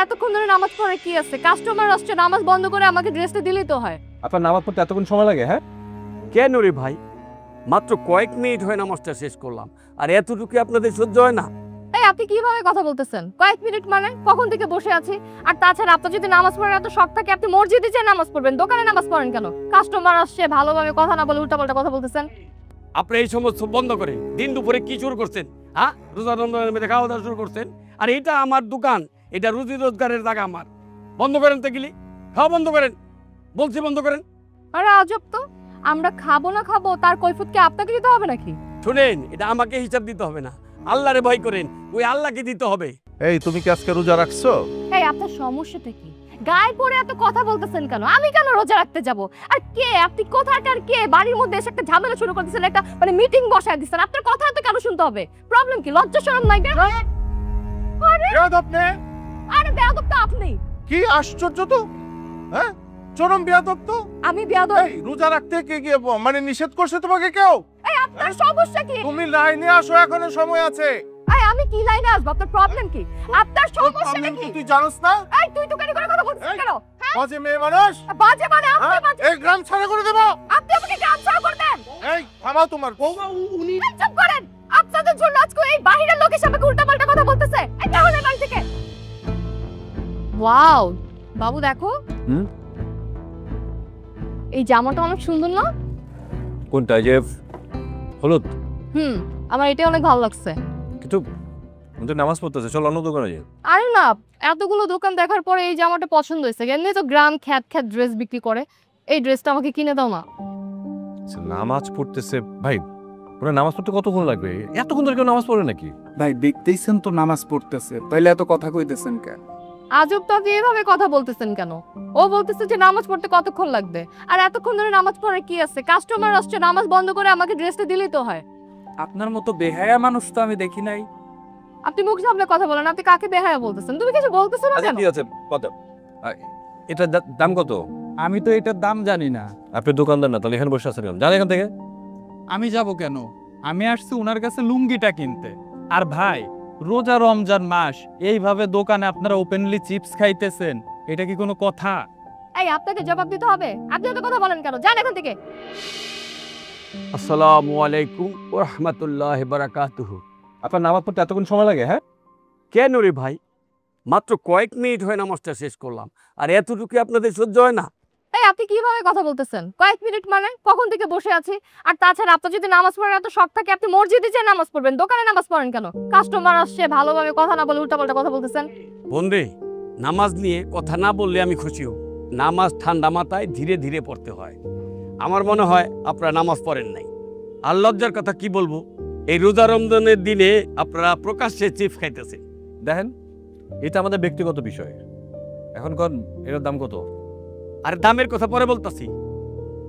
এতক্ষণ ধরে নামাজ পড়ে কি আছে? কাস্টমার আসছে, নামাজ বন্ধ করে আমাকে ড্রেসটা দিলেই তো হয়। আপনার নামাজ পড়তে এতক্ষণ সময় লাগে? হ্যাঁ কেন রে ভাই, মাত্র কয়েক মিনিট হয় নামাজটা শেষ করলাম, আর এতটুকু আপনাদের সহ্য হয় না? এই আপনি কিভাবে কথা বলতেছেন? কয়েক মিনিট মানে কখন থেকে বসে আছি? আর তাছাড়া আপনার যদি নামাজ পড়ার এত শখ থাকে আপনি মসজিদে যেয়ে নামাজ পড়বেন, দোকানে নামাজ পড়েন কেন? কাস্টমার আসছে, ভালোভাবে কথা না বলে উল্টাপাল্টা কথা বলতেছেন। আপনি এই সমস্ত বন্ধ করেন। দিন দুপুরে কি শুরু করছেন? হ্যাঁ, রোজা রমজানের মধ্যে খাওয়া দাওয়া শুরু করছেন, আর এটা আমার দোকান, এটা রুজি রোজগারের জায়গা আমার। বন্ধ করেন তো গিলি, খাওয়া বন্ধ করেন, বলছি বন্ধ করেন। আরে আজব তো, আমরা খাবো না খাবো তার কৈফিয়ত কি আপনাকে দিতে হবে নাকি? শুনেন, এটা আমাকে হিসাব দিতে হবে না, আল্লাহরে ভয় করেন, ওই আল্লাহকে দিতে হবে। এই তুমি কি আজকে রোজা রাখছো? এই আপনার সমস্যাটা কি? গায়ে পড়ে এত কথা বলতেছেন কেন? আমি কেন রোজা রাখতে যাব? আর কে আপনি? কোথাকার কে? বাড়ির মধ্যে এসে একটা ঝামেলা শুরু করতেছেন, একটা মানে মিটিং বসায় দিচ্ছেন। আপনার কথা এত কেন শুনতে হবে? প্রবলেম কি? লজ্জা শরম নাই কেন? আরে বেয়াদব নে! আরে বেয়াদব তো আপনি। কি আশ্চর্য তো! হ্যাঁ, চরম বেয়াদব তো! আমি বেয়াদব? এই রোজা রাখতে কে গিয়ে মানে নিষেধ করছে তোমাকে কেউ? এই আপনার সমস্যা কি? তুমি লাইনে আসো, এখনো সময় আছে। এই আমি কি লাইনে আসবো? আপনার প্রবলেম কি? আপনার সমস্যাটা কি? তুই জানোস না? এই তুই তো কেন করে কথা বলছিস এই, কেন? হ্যাঁ? বাজে মেয়ে মানুষ! বাজে মানে আপনি হ্যাঁ? বাজে। এই গ্রাম ছাড়া করে দেবো। আপনি আমাকে গ্রাম ছাড়া করবেন? এই থামাও তোমার বৌমা, উনি এই চুপ করেন। আপনাদের জন্য আজকে এই বাহিরের লোক এসে আমাকে উল্টাপাল্টা কথা বলতেছে। এই তাহলে বাড়ি থেকে। ওয়াও বাবু দেখো, হুম? এই জামাটা অনেক সুন্দর না? কোনটা? যে হলুদ? আমার এটা অনেক ভালো লাগছে। কিন্তু কিন্তু নামাজ পড়তেছে, চল অন্য দোকানে যাই। আরে না, এতগুলো দোকান দেখার পরে এই জামাটা পছন্দ হয়েছে। এমনি তো গ্রাম খ্যাত খ্যাত ড্রেস বিক্রি করে, এই ড্রেসটা আমাকে কিনে দাও না। আচ্ছা, নামাজ পড়তেছে ভাই, ওরা নামাজ পড়তে কতক্ষণ লাগবে? এতক্ষণ ধরে কেউ নামাজ পড়ে নাকি? ভাই দেখতেইছেন তো নামাজ পড়তেছে, তাইলে এত কথা কইতেছেন কেন? আজব তো, আপনি এভাবে কথা বলতেছেন কেন? ও বলতেছে যে নামাজ পড়তে কতক্ষণ লাগবে, আর এতক্ষণ ধরে নামাজ পড়ে কি আছে? কাস্টমার আসছে, নামাজ বন্ধ করে আমাকে ড্রেসটা দিলেই তো হয়। আপনার মতো বেহায়া মানুষ তো আমি দেখি নাই। আপনি মুখ সামনে কথা বলেন, আপনি কাকে বেহায়া বলতেছেন? তুমি কিছু বলতেছো না আচ্ছা কেন? ঠিক আছে, কত এটা দাম কত? আমি তো এটার দাম জানি না। আপনি দোকানদার না, তাহলে এখানে বসে আছেন কেন? যান এখান থেকে। আমি যাব কেন? আমি আসছি উনার কাছে লুঙ্গিটা কিনতে। আর ভাই, রোজা রমজান মাস, এইভাবে দোকানে আপনারা ওপেনলি চিপস খাইতেছেন, এটা কি কোনো কথা? এই আপনাকে জবাব দিতে হবে? আপনি এত কথা বলেন কেন? যান এখান থেকে। আসসালামু আলাইকুম ওয়া রাহমাতুল্লাহি ওয়া বারাকাতুহু। আপনার নামাজ পড়তে এতক্ষণ সময় লাগে? হ্যাঁ কেন রে ভাই, মাত্র কয়েক মিনিট হয় নামাজটা শেষ করলাম, আর এতটুকু আপনাদের সহ্য হয় না? এই আপনি কিভাবে কথা বলতেছেন? কয়েক মিনিট মানে কখন থেকে বসে আছি? আর তাছাড়া আপনার যদি নামাজ পড়ার এত শখ থাকে আপনি মসজিদে যেয়ে নামাজ পড়বেন, দোকানে নামাজ পড়েন কেন? কাস্টমার আসছে, ভালোভাবে কথা না বলে উল্টাপাল্টা কথা বলতেছেন। বন্ধে, নামাজ নিয়ে কথা না বললে আমি খুশি হব। নামাজ ঠান্ডা মাথায় ধীরে ধীরে পড়তে হয়। আমার মনে হয় আপনারা নামাজ পড়েন নাই। আর লজ্জার কথা কি বলবো, এই রোজা রমজানের দিনে আপনারা প্রকাশ্যে চিপস খাইতেছেন। দেখেন, এটা আমাদের ব্যক্তিগত বিষয়। এখন কোন এটার দাম কত? আর দামের কথা পরে বলতাছি,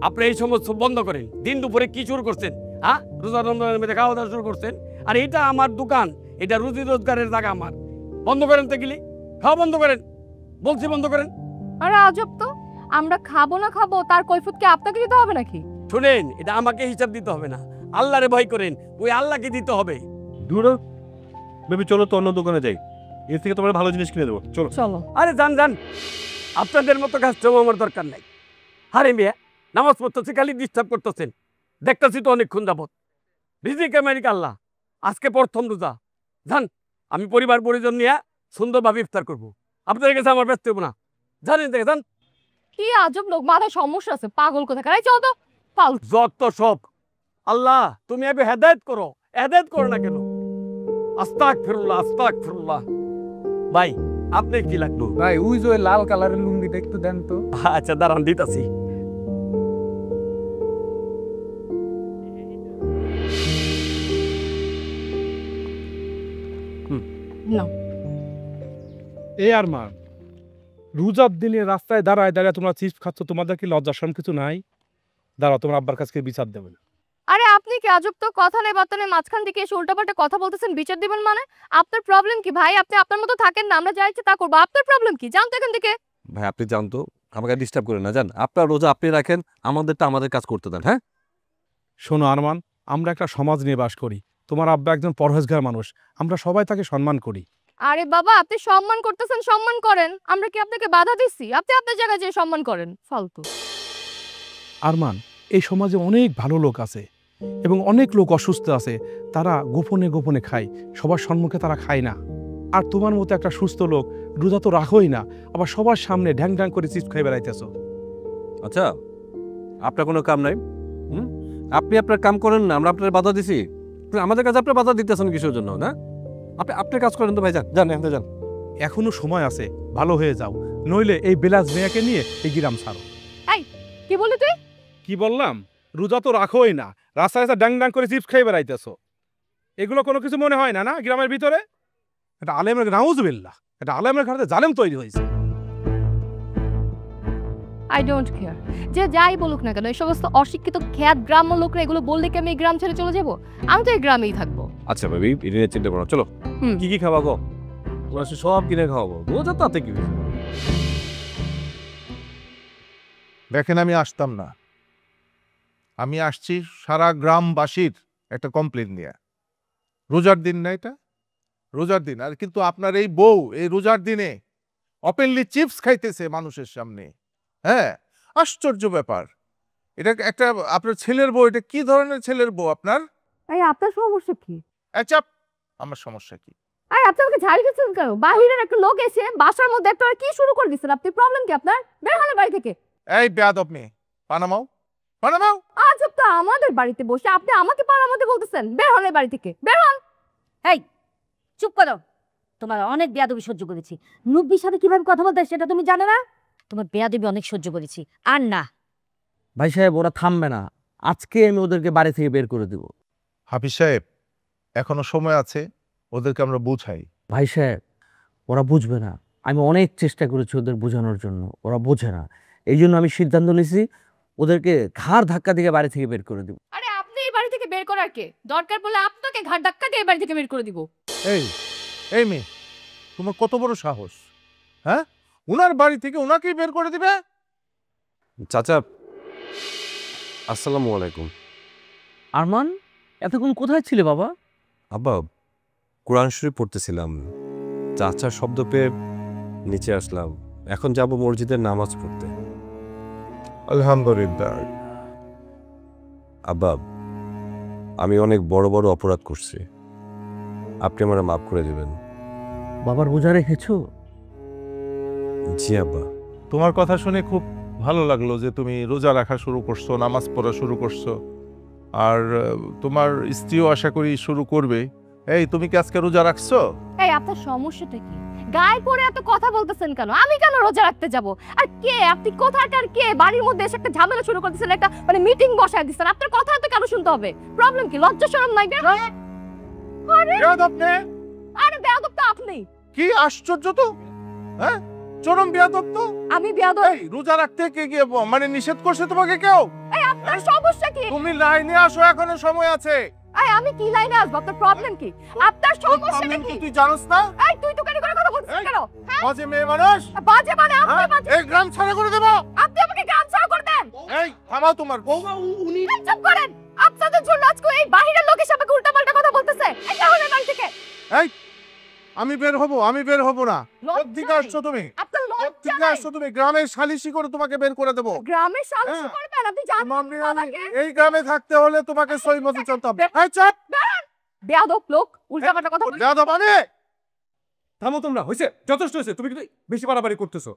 আপনি এই সমস্ত বন্ধ করেন। দিন দুপুরে কি শুরু করছেন? হ্যাঁ, রোজা রমজানের মধ্যে খাওয়া দাওয়া শুরু করছেন, আর এটা আমার দোকান, এটা রুজি রোজগারের জায়গা আমার। বন্ধ করেন তো গিলি, খাওয়া বন্ধ করেন, বলছি বন্ধ করেন। আরে আজব তো, আমরা খাবো না খাবো তার কৈফিয়ত কি আপনাকে দিতে হবে নাকি? শুনেন, এটা আমাকে হিসাব দিতে হবে না, আল্লাহরে ভয় করেন, ওই আল্লাহকে দিতে হবে। দূর বেবি, চলো তো অন্য দোকানে যাই, এর থেকে তোমার ভালো জিনিস কিনে দেবো, চলো। চলো। আরে যান যান, আপনাদের মতো কাস্টমার আমার দরকার নাই। আরে মিয়া, নামাজ পড়তেছে খালি ডিস্টার্ব করতেছেন, দেখতেছি তো অনেকক্ষণ যাবত। রিজিক আমেরিকা আল্লাহ, আজকে প্রথম রোজা। যান, আমি পরিবার পরিজন নিয়ে সুন্দরভাবে ইফতার করবো। আপনাদের কাছে আমার ব্যস্ত হবো না, জানেন দেখে যান। কি আজব লোক, মাথায় সমস্যা আছে, পাগল কোথাকার। এই চলো তো, ফালতু। যত সব। আল্লাহ তুমি এবে হেদায়েত করো, হেদায়েত করো না কেন? আস্তাগফিরুল্লাহ, আস্তাগফিরুল্লাহ। ভাই, আপনি কি লাগলো? ভাই ওই যে লাল কালারের লুঙ্গিটা একটু দেন তো। আচ্ছা দাঁড়ান, দিতাছি। নাও। এ আর মা, রোজার দিনে রাস্তায় দাঁড়ায় দাঁড়ায় তোমরা চিপস খাচ্ছ, তোমাদের কি লজ্জা শরম কিছু নাই? দাঁড়াও, তোমার আব্বার কাছে বিচার দেবেন। আরে আপনি কি আজব তো, কথা নেই বার্তা নেই, মাঝখান থেকে এসে উল্টাপাল্টা কথা বলতেছেন, বিচার দিবেন মানে? আপনার প্রবলেম কি ভাই? আপনি আপনার মতো থাকেন না, আমরা যা ইচ্ছে তা করবো। আপনার প্রবলেম কি? জানতো এখান থেকে। ভাই আপনি জানতো, আমাকে ডিস্টার্ব করেন না, জান। আপনার রোজা আপনি রাখেন, আমাদেরটা আমাদের কাজ করতে দেন। হ্যাঁ শোনো আরমান, আমরা একটা সমাজ নিয়ে বাস করি। তোমার আব্বা একজন পরহেজগার মানুষ, আমরা সবাই তাকে সম্মান করি। আরে বাবা, আপনি সম্মান করতেছেন, সম্মান করেন। আমরা কি আপনাকে বাধা দিচ্ছি? আপনি আপনার জায়গায় যেয়ে সম্মান করেন। ফালতু। আরমান, এই সমাজে অনেক ভালো লোক আছে এবং অনেক লোক অসুস্থ আছে, তারা গোপনে গোপনে খায়, সবার সম্মুখে তারা খায় না। আর তোমার মতো একটা সুস্থ লোক রোজা তো রাখোই না, আবার সবার সামনে ঢ্যাং ঢ্যাং করে চিপস খাই বেড়াইতেছো। আচ্ছা, আপনার কোনো কাম নাই? আপনি আপনার কাম করেন না, আমরা আপনার বাধা দিছি? আমাদের কাছে আপনার বাধা দিতেছেন কিসের জন্য? না, আপনি আপনার কাজ করেন তো ভাই, যান যান এখান যান। এখনো সময় আছে, ভালো হয়ে যাও, নইলে এই বেলাস মেয়াকে নিয়ে এই গ্রাম ছাড়ো। কি বলি তুই? কি বললাম? রোজা তো রাখোই না, রাস্তায় রাস্তায় ডাং ডাং করে চিপস খাই বেড়াইতেছো। এগুলো কোনো কিছু মনে হয় না না গ্রামের ভিতরে? এটা আলেমের নাউজুবিল্লাহ, এটা আলেমের ঘাটে জালেম তৈরি হয়েছে। আই ডোন্ট কেয়ার, যে যাই বলুক না কেন, এই সমস্ত অশিক্ষিত খ্যাত গ্রাম্য লোকরা এগুলো বললে কি আমি এই গ্রাম ছেড়ে চলে যাবো? আমি তো এই গ্রামেই থাকবো। আচ্ছা ভাবি, এটা নিয়ে চিন্তা করো না, চলো। কি কি খাওয়া গো? তোমার সব কিনে খাওয়াবো, রোজা তাতে কি হয়েছে? দেখেন, আমি আসতাম না, আমি আসছি সারা গ্রামবাসীর একটা কমপ্লেন নিয়ে। রোজার দিন না এটা, রোজার দিন, আর কিন্তু আপনার এই বউ এই রোজার দিনে ওপেনলি চিপস খাইতেছে মানুষের সামনে। হ্যাঁ, আশ্চর্য ব্যাপার। এটা একটা আপনার ছেলের বউ, এটা কি ধরনের ছেলের বউ আপনার? এই আপনার সমস্যা কি? আচ্ছা, আমার সমস্যা কি? এই আপনি আমাকে ঝাড়ি দিচ্ছেন কেন? বাহিরের একটা লোক এসে বাসার মধ্যে একটা কি শুরু করে দিচ্ছেন আপনি? প্রবলেম কি আপনার? বের হন বাড়ি থেকে। এই বেয়াদব মেয়ে, পানামাও পানামাও। আজ তো আমাদের বাড়িতে বসে আপনি আমাকে পাড়ার মধ্যে বলতেছেন। বের হন বাড়ি থেকে, বের হন। এই চুপ করো, তোমার অনেক বেয়াদবি সহ্য করেছি। নুব্বির সাথে কিভাবে কথা বলতে হয় সেটা তুমি জানো না? তোমার বেয়াদবি অনেক সহ্য করেছি, আর না। ভাই সাহেব, ওরা থামবে না, আজকে আমি ওদেরকে বাড়ি থেকে বের করে দেব। হাফিজ সাহেব, এখনো সময় আছে, ওদেরকে আমরা বুঝাই। ভাই সাহেব, ওরা বুঝবে না। আমি অনেক চেষ্টা করেছি ওদের বোঝানোর জন্য, ওরা বোঝে না। এই জন্য আমি সিদ্ধান্ত নিয়েছি ওদেরকে ঘাড় ধাক্কা দিয়ে বাড়ি থেকে বের করে দেব। আরে আপনি এই বাড়ি থেকে বের করার কে? দরকার পড়লে আপনাকে ঘাট ধাক্কা দিয়ে এই বাড়ি থেকে বের করে দিব। এই এই মেয়ে, তোমার কত বড় সাহস? হ্যাঁ, উনার বাড়ি থেকে উনাকেই বের করে দিবে? চাচা, আসসালামু আলাইকুম। আরমান, এতক্ষণ কোথায় ছিলে বাবা? আব্বা, কোরআন শরীফ পড়তেছিলাম, চাচার শব্দ পেয়ে নিচে আসলাম। এখন যাব মসজিদের নামাজ পড়তে। আলহামদুলিল্লাহ। আব্বা, আমি অনেক বড় বড় অপরাধ করছি, আপনি আমার মাফ করে দেবেন। বাবা, রোজা রেখেছো? জি আব্বা। তোমার কথা শুনে খুব ভালো লাগলো যে তুমি রোজা রাখা শুরু করছো, নামাজ পড়া শুরু করছো, আর তোমার স্ত্রীও আশা করি শুরু করবে। এই, তুমি কি আজকে রোজা রাখছো? এই আপনার সমস্যাটা কি? গায়ে পড়ে এত কথা বলতেছেন কেন? আমি কেন রোজা রাখতে যাব? আর কে আপনি? কোথাকার কে? বাড়ির মধ্যে এসে একটা ঝামেলা শুরু করে দিয়েছেন, একটা মানে মিটিং বসায় দিয়েছেন। আপনার কথা এত কেন শুনতে হবে? প্রবলেম কি? লজ্জা শরম নাই? বেয়াদব মেয়ে, আরে বেয়াদব তো আপনি। কি আশ্চর্য তো! হ্যাঁ, চরম বেয়াদব তো। আমি বেয়াদব? এই, রোজা রাখতে কে গিয়ে মানে নিষেধ করছে তোমাকে কেউ? এই আপনার সমস্যা কি? তুমি লাইনে আসো, এখনো সময় আছে। এই আমি কি লাইনে আসবো? আপনার প্রবলেম কি? আপনার সমস্যাটা কি? তুই জানোস না? এই তুই তো কেন কথা বলছিস কেন? হ্যাঁ? বাজে মেয়ে মানুষ। বাজে মানে আপনি হ্যাঁ? বাজে। এই গ্রাম ছাড়া করে দেবো। আপনি আমাকে গান ছাড়া করে দেন। এই, থামাও তোমার বৌমা, উনি। এই চুপ করেন। আপনাদের জন্য আজকে এই বাহিরের লোক এসে আমাকে উল্টাপাল্টা কথা বলতেছে। এই তাহলে বাড়ি থেকে। এই, আমি বের হব না। লজ্জা কোত্থেকে নেই? আসছো তুমি? আপনার লজ্জা কোত্থেকে নাই? আসছো তুমি? গ্রামের সালিশি করে তোমাকে বের করে দেবো। গ্রামের সালিশি হ্যাঁ। করবেন? আপনি জানেন মামনি, আমাকে? এই গ্রামে থাকতে হলে তোমাকে সই মতো চলতে হবে। এই, চাপ। বেয়াদব লোক, উল্টাপাল্টা কথা বলছে। বেয়াদব মানে? থামো তোমরা, হয়েছে, যথেষ্ট হয়েছে। তুমি কিন্তু বেশি বাড়াবাড়ি করতেছো।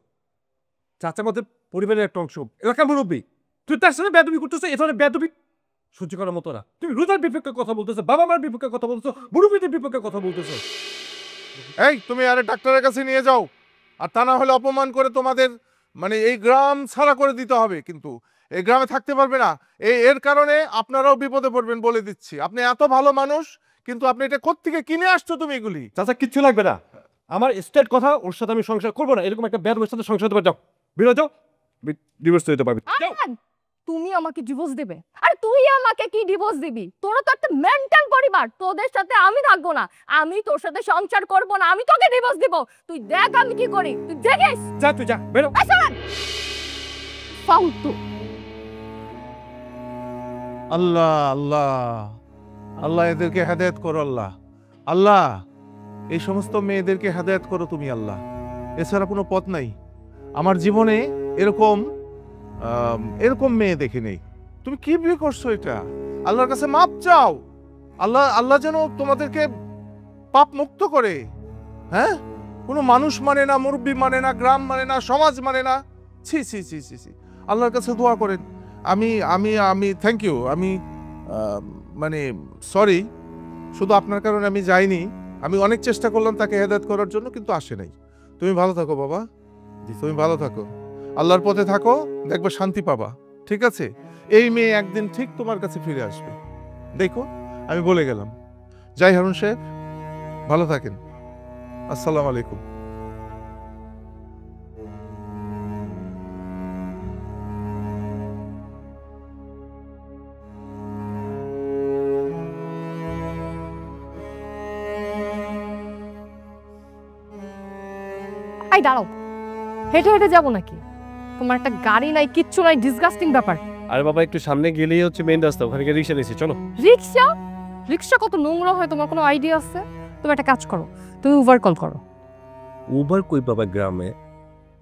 চাচা আমাদের পরিবারের একটা অংশ, এলাকার মুরব্বী। তুই তার সাথে বেয়াদবি করতেছো, এ ধরনের বেয়াদবি সহ্য করার মতো না। তুমি রোজার বিপক্ষে কথা বলতেছো, বাবা মার বিপক্ষে কথা বলতেছো, মুরব্বীদের বিপক্ষে কথা বলতেছো। এই, তুমি আরে ডাক্তারের কাছে নিয়ে যাও, আর তা না হলে অপমান করে তোমাদের মানে এই গ্রাম ছাড়া করে দিতে হবে। কিন্তু এই গ্রামে থাকতে পারবে না। এর কারণে আপনারাও বিপদে পড়বেন, বলে দিচ্ছি। আপনি এত ভালো মানুষ, কিন্তু আপনি এটা কোত্থেকে কিনে আসছো তুমি এগুলি? চাচা কিচ্ছু লাগবে না, আমার স্টেট কথা, ওর সাথে আমি সংসার করবো না। এরকম একটা বেয়াদবের সাথে সংসার করতে যাও, বেরো যাও, ডিভোর্স হতে পারবে। যাও। আন, তুমি আমাকে ডিভোর্স দেবে? আরে তুই আমাকে কি ডিভোর্স দিবি? তোরা তো একটা মেন্টাল পরিবার, তোদের সাথে আমি থাকবো না, আমি তোর সাথে সংসার করবো না, আমি তোকে ডিভোর্স দিব। তুই দেখ আমি কি করি, তুই দেখিস। যা, তুই যা, বেরো। ফালতু। আল্লাহ আল্লাহ আল্লাহ, এদেরকে হেদায়েত করো আল্লাহ। আল্লাহ, এই সমস্ত মেয়েদেরকে হেদায়েত করো তুমি আল্লাহ, এছাড়া কোনো পথ নাই। আমার জীবনে এরকম এরকম মেয়ে দেখি নেই। তুমি কি বিয়ে করছো এটা? আল্লাহর কাছে মাপ চাও। আল্লাহ যেন তোমাদেরকে পাপ মুক্ত করে। হ্যাঁ, কোনো মানুষ মানে না, মুরব্বী মানে না, গ্রাম মানে না, সমাজ মানে না। ছি ছি ছি ছি ছি, আল্লাহর কাছে দোয়া করেন। আমি আমি আমি থ্যাংক ইউ। আমি মানে সরি, শুধু আপনার কারণে আমি যাইনি। আমি অনেক চেষ্টা করলাম তাকে হেদায়েত করার জন্য, কিন্তু আসে নাই। তুমি ভালো থাকো বাবা, তুমি ভালো থাকো, আল্লাহর পথে থাকো, দেখবে শান্তি পাবা। ঠিক আছে? এই মেয়ে একদিন ঠিক তোমার কাছে ফিরে আসবে, দেখো, আমি বলে গেলাম। যাই হারুন সাহেব, ভালো থাকেন। আসসালামু আলাইকুম। আই দাঁড়াও, হেঁটে হেঁটে যাবো নাকি? তোমার একটা গাড়ি নাই, কিচ্ছু নাই, ডিসগাস্টিং ব্যাপার। আরে বাবা, একটু সামনে গেলেই হচ্ছে মেইন রাস্তা, ওখানে গিয়ে রিক্সা নিয়েছি, চলো। রিক্সা? রিক্সা কত নোংরা হয়, তোমার কোনো আইডিয়া আছে? তুমি একটা কাজ করো, তুমি উবার কল করো। উবার কই পাবা গ্রামে?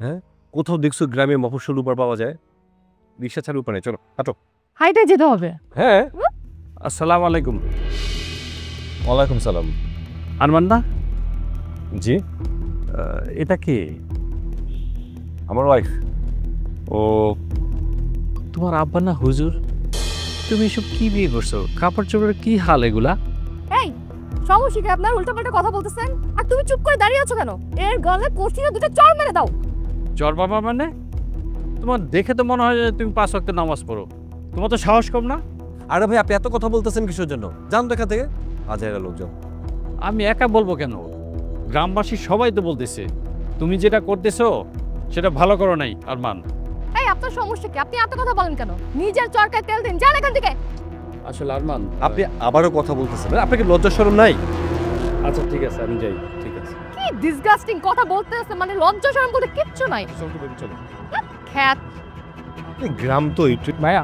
হ্যাঁ, কোথাও দেখছো গ্রামে মফস্বল উবার পাওয়া যায়? রিক্সা ছাড়া উপায় নেই, চলো হাঁটো। হাইটে যেতে হবে। হ্যাঁ। আসসালামু আলাইকুম। ওয়ালাইকুম সালাম। আরমান না? জি, এটা কি? আমার ওয়াইফ। ও, তোমার আব্বা না হুজুর? তুমি এসব কি বিয়ে করছো? কাপড় চোপড়ের কি হাল এগুলা? এই সমস্যা কি আপনার? উল্টাপাল্টা কথা বলতেছেন আর তুমি চুপ করে দাঁড়িয়ে আছো কেন? এর গলে কষিয়ে দুটো চড় মেরে দাও। চর বাবা মানে? তোমার দেখে তো মনে হয় যে তুমি 5 ওয়াক্ত নামাজ পড়ো। তোমার তো সাহস কম না? আরে ভাই, আপনি এত কথা বলতেছেন কিসের জন্য? যান দেখা থেকে, আজেরা লোকজন। আমি একা বলবো কেন? গ্রামবাসী সবাই তো বলতেছে তুমি যেটা করতেছো সেটা ভালো করো নাই আরমান। এই আপনার সমস্যা কি? আপনি এত কথা বলেন কেন? নিজের চরকায় তেল দিন, যান এখান থেকে। আসলে আরমান, আপনি আবারও কথা বলতেছেন, আপনাকে লজ্জা শরম নাই? আচ্ছা ঠিক আছে, আমি যাই। ঠিক আছে, কি ডিসগাস্টিং কথা বলতে আছে, মানে লজ্জা শরম বলতে কিচ্ছু নাই। চলো। খ্যাত। এই গ্রাম তো একটু। ভাইয়া,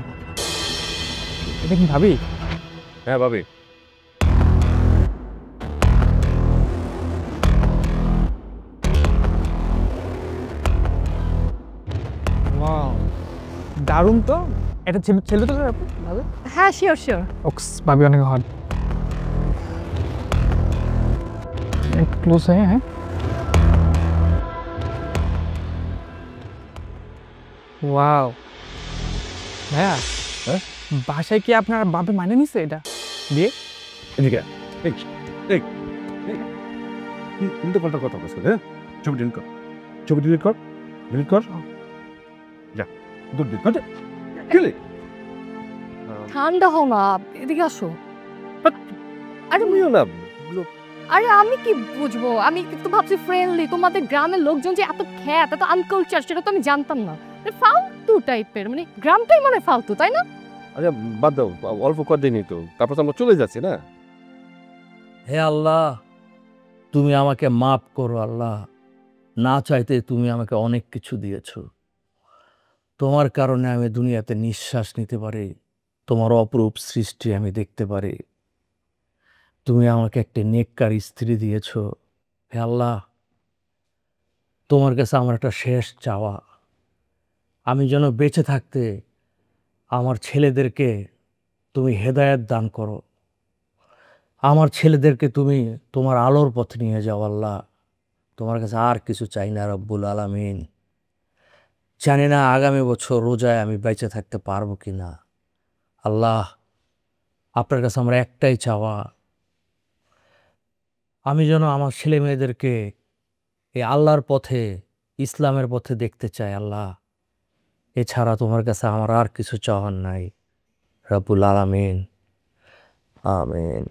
এটা কি ভাবি? হ্যাঁ ভাবি। ওয়াও, দারুণ তো। এটা ছেলে তো ভাবে? হ্যাঁ শিওর শিওর। ওক্স, ভাবি অনেক হট। ক্লোজ হ্যাঁ হ্যাঁ। ওয়াও ভাইয়া, হ্যাঁ? বাসায় কি আপনার বাপে মানে নিছে এটা বিয়ে? এদিকে উল্টো পাল্টা কথা বলছো। হ্যাঁ, ছবি ডিলিট কর, ছবি ডিলিট কর, ডিলিট কর। যা, দূর দিন খেলে। ঠান্ডা হও না, এদিকে আসো। আরে তুমিও না। আরে আমি কি বুঝবো? আমি তো ভাবছি ফ্রেন্ডলি। তোমাদের গ্রামের লোকজন যে এত খ্যাত, এত আনকালচার, সেটা তো আমি জানতাম না। ফালতু টাইপের, মানে গ্রামটাই মানে ফালতু, তাই না? আচ্ছা বাদ দাও, অল্প কদিনই তো, তারপর তো আমরা চলে যাচ্ছি না? হে আল্লাহ, তুমি আমাকে মাফ করো আল্লাহ। না চাইতে তুমি আমাকে অনেক কিছু দিয়েছো। তোমার কারণে আমি দুনিয়াতে নিঃশ্বাস নিতে পারি, তোমার অপরূপ সৃষ্টি আমি দেখতে পারি। তুমি আমাকে একটা নেককার স্ত্রী দিয়েছো। হে আল্লাহ, তোমার কাছে আমার একটা শেষ চাওয়া, আমি যেন বেঁচে থাকতে আমার ছেলেদেরকে তুমি হেদায়েত দান করো। আমার ছেলেদেরকে তুমি তোমার আলোর পথে নিয়ে যাও আল্লাহ। তোমার কাছে আর কিছু চাই না রব্বুল আলামিন। জানি না আগামী বছর রোজায় আমি বেঁচে থাকতে পারবো কি না। আল্লাহ, আপনার কাছে আমার একটাই চাওয়া, আমি যেন আমার ছেলে মেয়েদেরকে এই আল্লাহর পথে, ইসলামের পথে দেখতে চাই আল্লাহ। এছাড়া তোমার কাছে আমার আর কিছু চাওয়ার নাই রব্বুল আলামিন। আমিন।